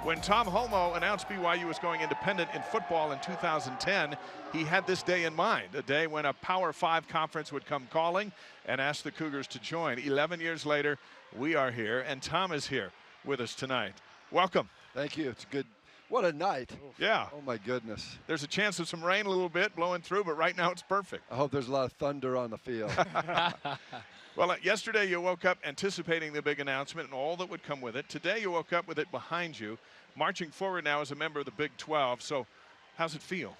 When Tom Holmoe announced BYU was going independent in football in 2010, he had this day in mind, a day when a Power 5 conference would come calling and ask the Cougars to join. 11 years later, we are here, and Tom is here with us tonight. Welcome. Thank you. It's good. What a night. Yeah. Oh, my goodness. There's a chance of some rain a little bit blowing through, but right now it's perfect. I hope there's a lot of thunder on the field. Well, yesterday you woke up anticipating the big announcement and all that would come with it. Today you woke up with it behind you, marching forward now as a member of the Big 12. So how's it feel?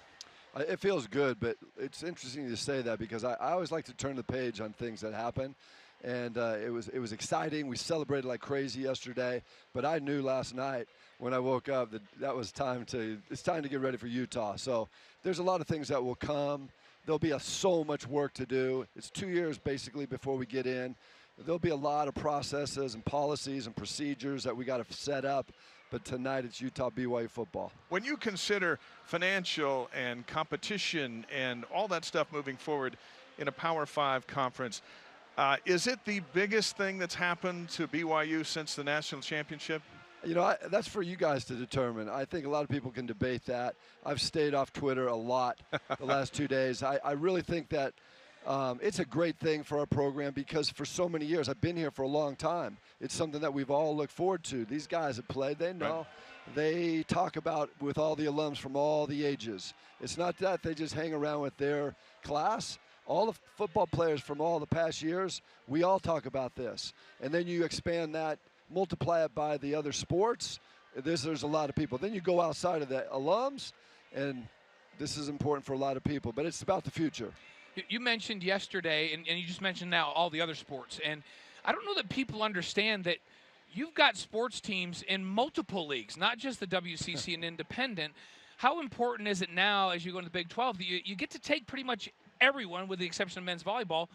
It feels good, but it's interesting to say that because I always like to turn the page on things that happen. And it was exciting. We celebrated like crazy yesterday, but I knew last night when I woke up that was it's time to get ready for Utah. So there's a lot of things that will come. There'll be so much work to do. It's 2 years basically before we get in. There'll be a lot of processes and policies and procedures that we got to set up. But tonight it's Utah BYU football. When you consider financial and competition and all that stuff moving forward in a Power 5 conference, is it the biggest thing that's happened to BYU since the national championship? You know, that's for you guys to determine. I think a lot of people can debate that. I've stayed off Twitter a lot the last 2 days. I really think that it's a great thing for our program because for so many years, I've been here for a long time. It's something that we've all looked forward to. These guys have played, they know. Right. They talk about with all the alums from all the ages. It's not that they just hang around with their class. All the football players from all the past years, we all talk about this. And then you expand that, multiply it by the other sports, there's a lot of people. Then you go outside of the alums, and this is important for a lot of people, but it's about the future. You mentioned yesterday, and you just mentioned now all the other sports, and I don't know that people understand that you've got sports teams in multiple leagues, not just the WCC and independent. How important is it now as you go into the Big 12 that you get to take pretty much everyone, with the exception of men's volleyball,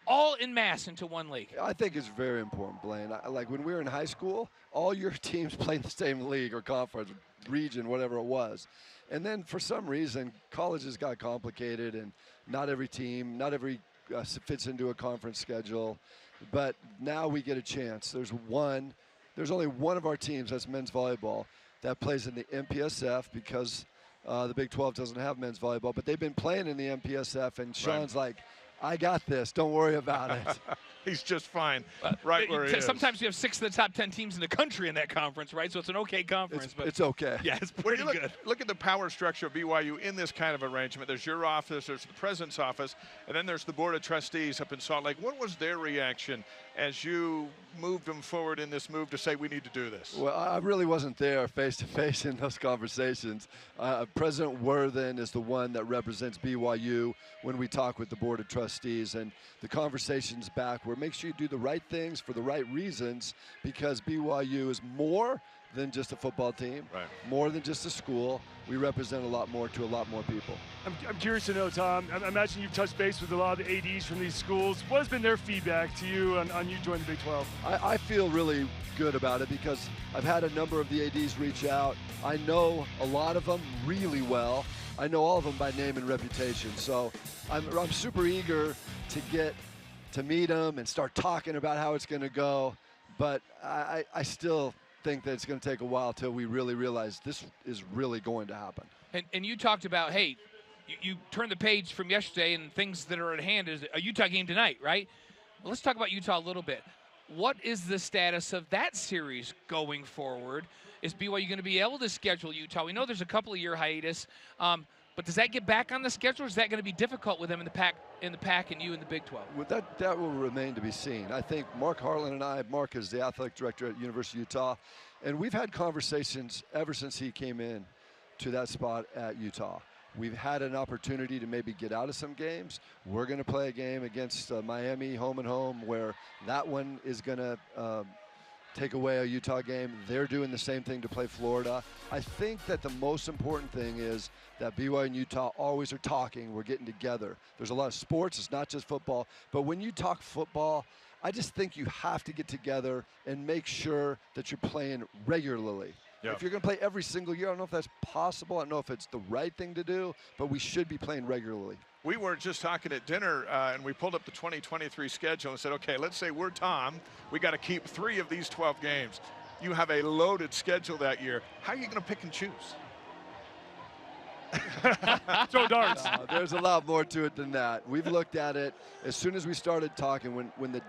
all in mass into one league? I think it's very important, Blaine. Like when we were in high school, all your teams played in the same league or conference, region, whatever it was. And then for some reason, colleges got complicated, and not every team, not every fits into a conference schedule. But now we get a chance. There's only one of our teams, that's men's volleyball, that plays in the MPSF because the Big 12 doesn't have men's volleyball, but they've been playing in the MPSF, and Sean's like, I got this. Don't worry about it. He's just fine right where he is. Sometimes you have 6 of the top 10 teams in the country in that conference, right? So it's an okay conference. It's okay. Yeah, it's pretty good. Look at the power structure of BYU in this kind of arrangement. There's your office, there's the president's office, and then there's the board of trustees up in Salt Lake. What was their reaction as you moved them forward in this move to say we need to do this? Well, I really wasn't there face-to-face in those conversations. President Worthen is the one that represents BYU when we talk with the board of trustees, and the conversation's back where make sure you do the right things for the right reasons, because BYU is more than just a football team, right, more than just a school. We represent a lot more to a lot more people. I'm curious to know, Tom, I imagine you've touched base with a lot of the ADs from these schools. What has been their feedback to you on you joining the Big 12? I feel really good about it because I've had a number of the ADs reach out. I know a lot of them really well. I know all of them by name and reputation. So I'm super eager to get to meet them and start talking about how it's going to go. But I still think that it's going to take a while till we really realize this is really going to happen. And you talked about, hey, you turned the page from yesterday and things that are at hand is a Utah game tonight, right? Well, let's talk about Utah a little bit. What is the status of that series going forward? Is BYU going to be able to schedule Utah? We know there's a couple of year hiatus, but does that get back on the schedule, or is that going to be difficult with them in the pack and you in the Big 12? Well, that will remain to be seen. I think Mark Harlan and I, Mark is the athletic director at University of Utah, and we've had conversations ever since he came in to that spot at Utah. We've had an opportunity to maybe get out of some games. We're going to play a game against Miami, home and home, where that one is going to take away a Utah game. They're doing the same thing to play Florida. I think that the most important thing is that BYU and Utah always are talking. We're getting together. There's a lot of sports. It's not just football. But when you talk football, I just think you have to get together and make sure that you're playing regularly. If you're going to play every single year, I don't know if that's possible. I don't know if it's the right thing to do, but we should be playing regularly. We were just talking at dinner, and we pulled up the 2023 schedule and said, okay, let's say we're Tom. We got to keep 3 of these 12 games. you have a loaded schedule that year. How are you going to pick and choose? Throw darts. There's a lot more to it than that. We've looked at it as soon as we started talking. When the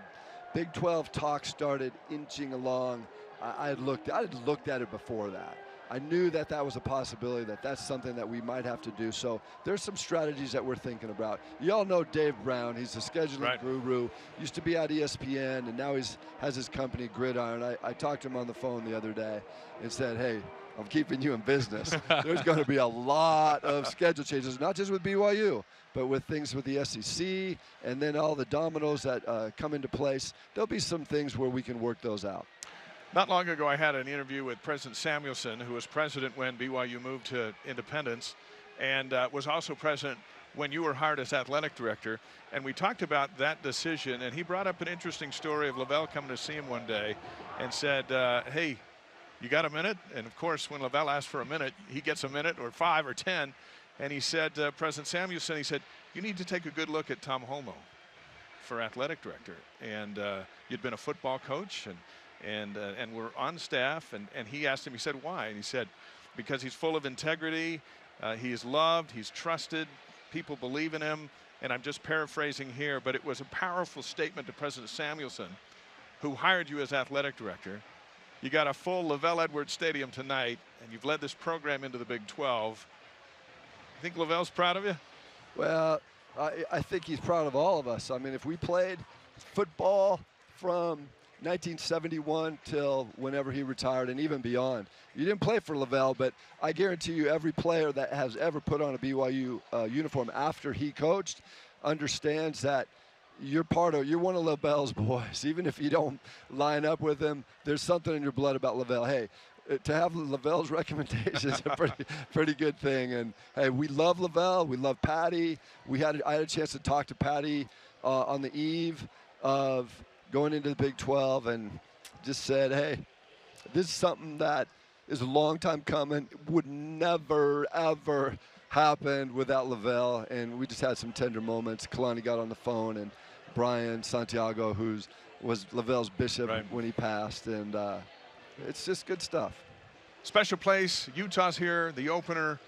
Big 12 talk started inching along, I had looked at it before that. I knew that that was a possibility, that's something that we might have to do. So there's some strategies that we're thinking about. You all know Dave Brown. He's a scheduling guru. Used to be at ESPN, and now has his company Gridiron. I talked to him on the phone the other day and said, hey, I'm keeping you in business. There's going to be a lot of schedule changes, not just with BYU, but with things with the SEC and then all the dominoes that come into place. There'll be some things where we can work those out. Not long ago, I had an interview with President Samuelson, who was president when BYU moved to independence, and was also president when you were hired as athletic director. And we talked about that decision, and he brought up an interesting story of Lavelle coming to see him one day and said, hey, you got a minute? And of course, when Lavelle asked for a minute, he gets a minute or 5 or 10. And he said, President Samuelson, he said, you need to take a good look at Tom Holmoe for athletic director. And you'd been a football coach, and we're on staff, and he asked him, he said, why? And he said, because he's full of integrity, he is loved, he's trusted, people believe in him, and I'm just paraphrasing here, but it was a powerful statement to President Samuelson, who hired you as athletic director. You got a full Lavelle Edwards Stadium tonight, and you've led this program into the Big 12. You think Lavelle's proud of you? Well, I think he's proud of all of us. I mean, if we played football from 1971 till whenever he retired and even beyond. You didn't play for Lavelle, but I guarantee you every player that has ever put on a BYU uniform after he coached understands that you're one of Lavelle's boys. Even if you don't line up with him, there's something in your blood about Lavelle. Hey, to have Lavelle's recommendation is a pretty good thing. And hey, we love Lavelle. We love Patty. I had a chance to talk to Patty on the eve of going into the Big 12, and just said, hey, this is something that is a long time coming, would never, ever happen without Lavelle. And we just had some tender moments. Kalani got on the phone, and Brian Santiago, who was Lavelle's bishop when he passed, and it's just good stuff. Special place, Utah's here, the opener.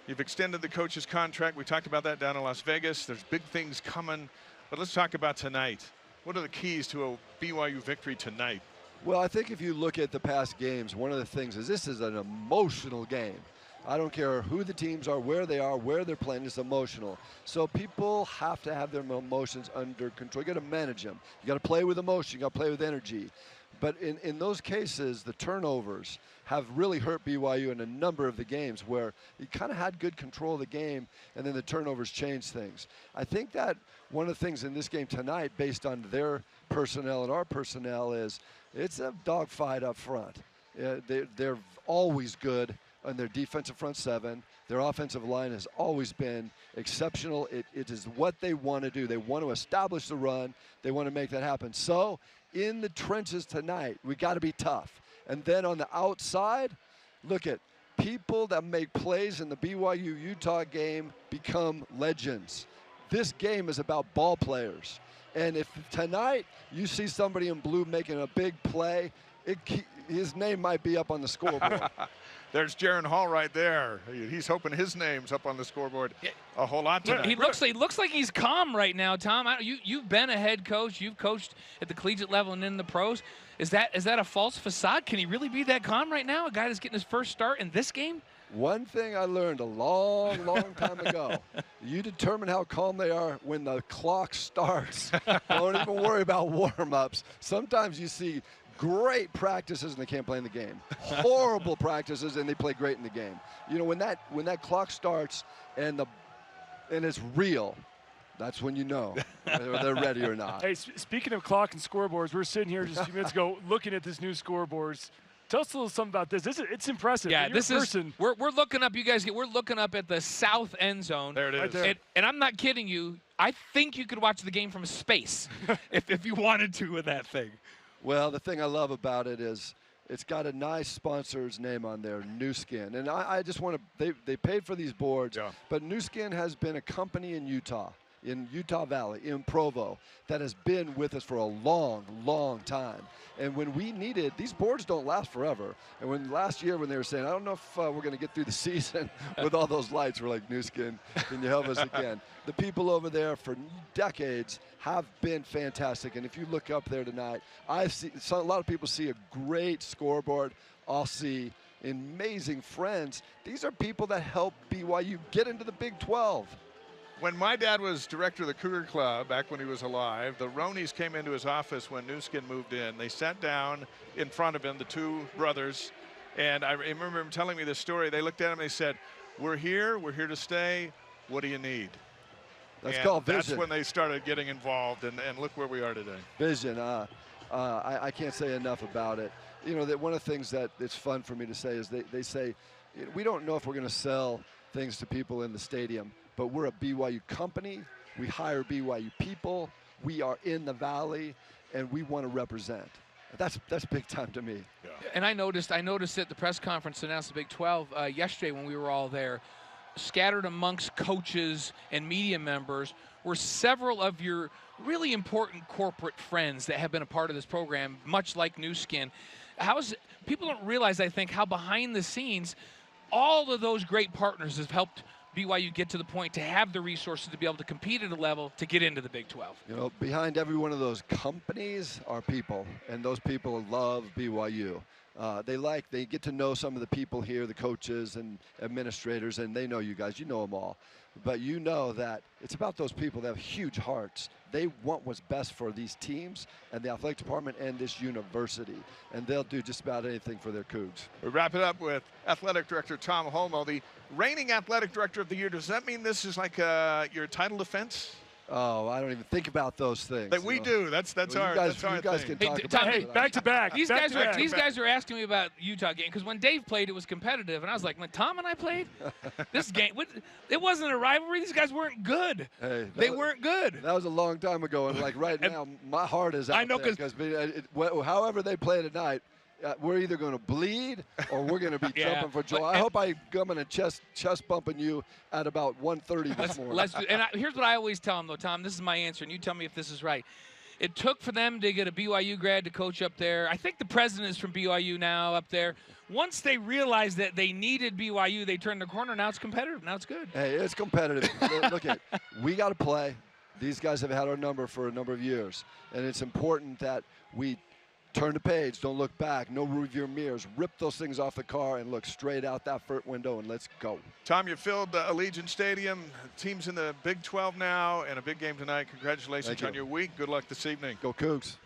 You've extended the coach's contract. We talked about that down in Las Vegas. There's big things coming, but let's talk about tonight. What are the keys to a BYU victory tonight? Well, I think if you look at the past games, one of the things is this is an emotional game. I don't care who the teams are, where they're playing, it's emotional. So people have to have their emotions under control. You got to manage them. You got to play with emotion. You got to play with energy. But in those cases, the turnovers have really hurt BYU in a number of the games where you kind of had good control of the game, and then the turnovers changed things. I think that one of the things in this game tonight, based on their personnel and our personnel, is it's a dogfight up front. They're always good on their defensive front seven. Their offensive line has always been exceptional. It is what they want to do. They want to establish the run. They want to make that happen. So in the trenches tonight, we got to be tough. And then on the outside, look at people that make plays in the BYU-Utah game become legends. This game is about ball players. And if tonight you see somebody in blue making a big play, his name might be up on the scoreboard. There's Jaron Hall right there. He's hoping his name's up on the scoreboard a whole lot tonight. He looks like he's calm right now, Tom. You've been a head coach. You've coached at the collegiate level and in the pros. Is that a false facade? Can he really be that calm right now? A guy that's getting his first start in this game? One thing I learned a long, long time ago, you determine how calm they are when the clock starts. Don't even worry about warm-ups. Sometimes you see great practices and they can't play in the game. Horrible practices and they play great in the game. You know, when that clock starts and it's real, that's when you know whether they're ready or not. Hey, speaking of clock and scoreboards, we're sitting here just a few minutes ago looking at this new scoreboards. Tell us a little something about this. It's impressive. Yeah, we're looking up. You guys we're looking up at the south end zone. There it is. Right there. And I'm not kidding you. I think you could watch the game from space if you wanted to with that thing. Well, the thing I love about it is it's got a nice sponsor's name on there, New Skin. And I just want to, they paid for these boards, but New Skin has been a company in Utah in Utah Valley, in Provo, that has been with us for a long, long time. And when we needed, these boards don't last forever. And when last year when they were saying, I don't know if we're going to get through the season with all those lights, we're like, New Skin, can you help us again? The people over there for decades have been fantastic. And if you look up there tonight, I see a lot of people see a great scoreboard. I'll see amazing friends. These are people that help BYU get into the Big 12. When my dad was director of the Cougar Club, back when he was alive, the Ronies came into his office when New Skin moved in. They sat down in front of him, the two brothers, and I remember him telling me this story. They looked at him and they said, we're here to stay, what do you need? That's called vision. That's when they started getting involved, and look where we are today. Vision, I can't say enough about it. You know, that one of the things that it's fun for me to say is they say, we don't know if we're going to sell things to people in the stadium, but we're a BYU company. We hire BYU people. We are in the Valley, and we want to represent. That's big time to me. Yeah. And I noticed at the press conference announced the Big 12 yesterday when we were all there, scattered amongst coaches and media members were several of your really important corporate friends that have been a part of this program, much like New Skin. People don't realize, I think, how behind the scenes all of those great partners have helped BYU get to the point to have the resources to be able to compete at a level to get into the Big 12. You know, behind every one of those companies are people, and those people love BYU. They get to know some of the people here, the coaches and administrators, and they know you guys. You know them all. But you know that it's about those people that have huge hearts. They want what's best for these teams and the athletic department and this university, and they'll do just about anything for their Cougs. We wrap it up with Athletic Director Tom Holmoe, the reigning Athletic Director of the Year. Does that mean this is like your title defense? Oh, I don't even think about those things. That we do. That's our you guys thing. can talk about Hey, it. back to back. These guys are asking me about Utah game because when Dave played, it was competitive, and I was like, when Tom and I played, this game, it wasn't a rivalry. These guys weren't good. Hey, they weren't good. That was a long time ago, and like right now, my heart is out I know there because however they play tonight, we're either going to bleed or we're going to be jumping for joy. I hope I'm going to chest bumping you at about 1:30 this morning. Here's what I always tell them, though, Tom. This is my answer, and you tell me if this is right. It took for them to get a BYU grad to coach up there. I think the president is from BYU now up there. Once they realized that they needed BYU, they turned the corner. Now it's competitive. Now it's good. Hey, it's competitive. Look we got to play. These guys have had our number for a number of years, and it's important that we turn the page, don't look back, no rearview mirrors, rip those things off the car and look straight out that front window and let's go. Tom, you filled Allegiant Stadium. Team's in the Big 12 now and a big game tonight. Congratulations on your week. Good luck this evening. Go Cougs.